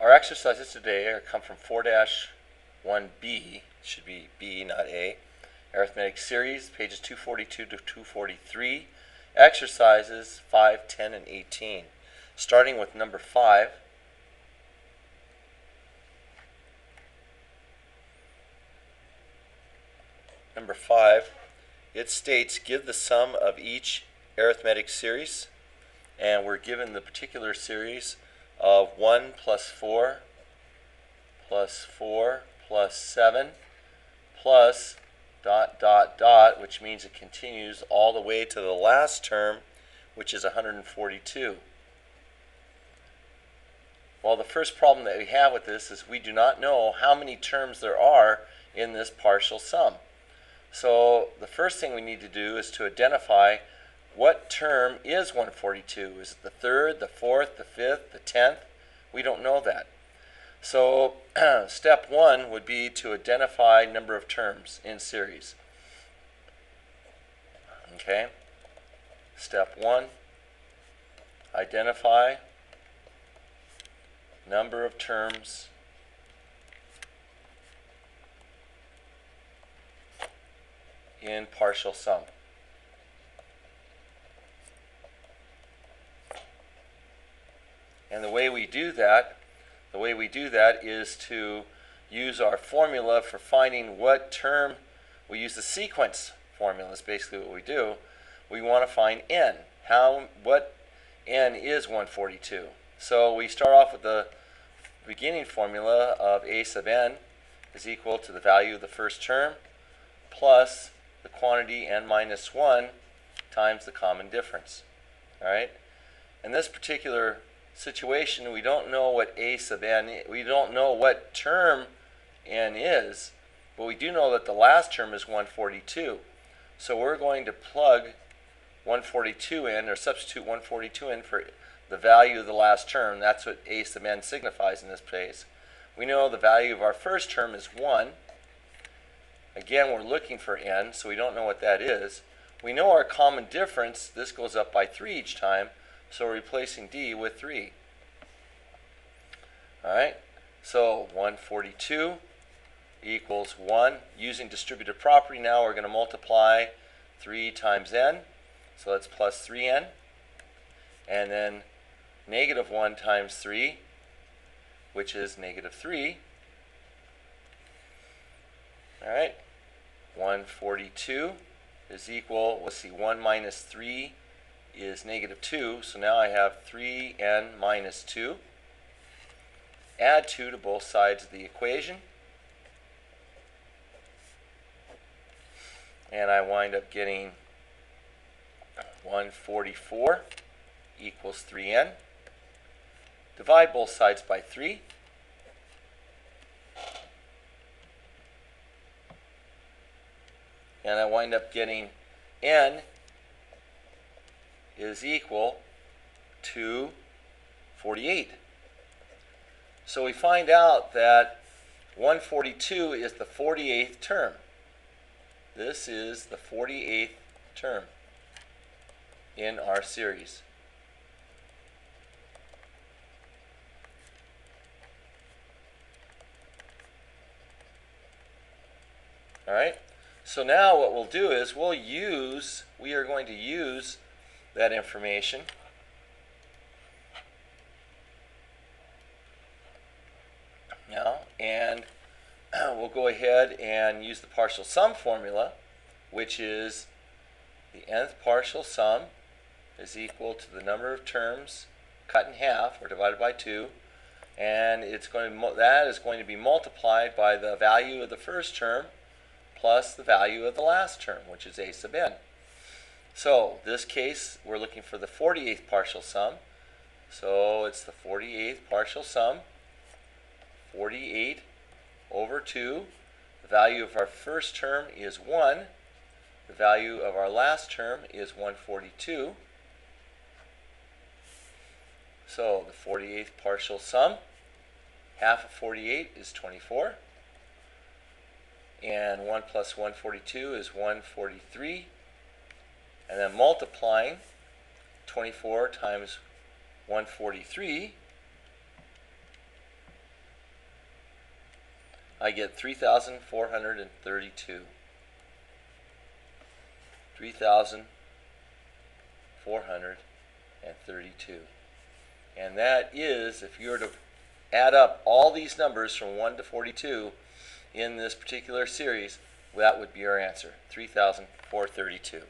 Our exercises today come from 4-1B, it should be B, not A, Arithmetic Series, pages 242 to 243, exercises 5, 10, and 18. Starting with number 5. Number 5, it states, give the sum of each arithmetic series, and we're given the particular series of 1 plus 4 plus 4 plus 7 plus ... which means it continues all the way to the last term, which is 142. Well, the first problem that we have with this is we do not know how many terms there are in this partial sum. So the first thing we need to do is to identify what term is 142. Is it the third, the fourth, the fifth, the 10th? We don't know that. So step 1 would be to identify number of terms in series. Okay. Step 1, identify number of terms in partial sum. And the way we do that is to use our formula for finding what term. We use the sequence formula is basically what we do. We want to find n. What n is 142. So we start off with the beginning formula of a sub n is equal to the value of the first term plus the quantity n minus 1 times the common difference. All right? In this particular situation, we don't know what a sub n, we don't know what term n is, but we do know that the last term is 142. So we're going to plug 142 in, or substitute 142 in for the value of the last term. That's what a sub n signifies in this case. We know the value of our first term is 1. Again, we're looking for n, so we don't know what that is. We know our common difference. This goes up by 3 each time, so we're replacing d with 3. All right, so 142 equals 1. Using distributive property now, we're going to multiply 3 times n, so that's plus 3n. And then negative 1 times 3, which is negative 3. All right, 142 is equal, let's see, 1 minus 3 is negative 2, so now I have 3n minus 2. Add 2 to both sides of the equation, and I wind up getting 144 equals 3n. Divide both sides by 3. And I wind up getting n is equal to 48. So we find out that 142 is the 48th term. This is the 48th term in our series. All right. So now what we'll do is we are going to use that information now, and we'll go ahead and use the partial sum formula, which is the nth partial sum is equal to the number of terms cut in half or divided by 2, and that is going to be multiplied by the value of the first term plus the value of the last term, which is a sub n. So this case, we're looking for the 48th partial sum. So it's the 48th partial sum, 48 over 2. The value of our first term is 1. The value of our last term is 142. So the 48th partial sum, half of 48 is 24. And 1 plus 142 is 143. And then multiplying 24 times 143 I get 3,432. 3,432. And that is, if you were to add up all these numbers from 1 to 42 in this particular series, that would be our answer, 3,432.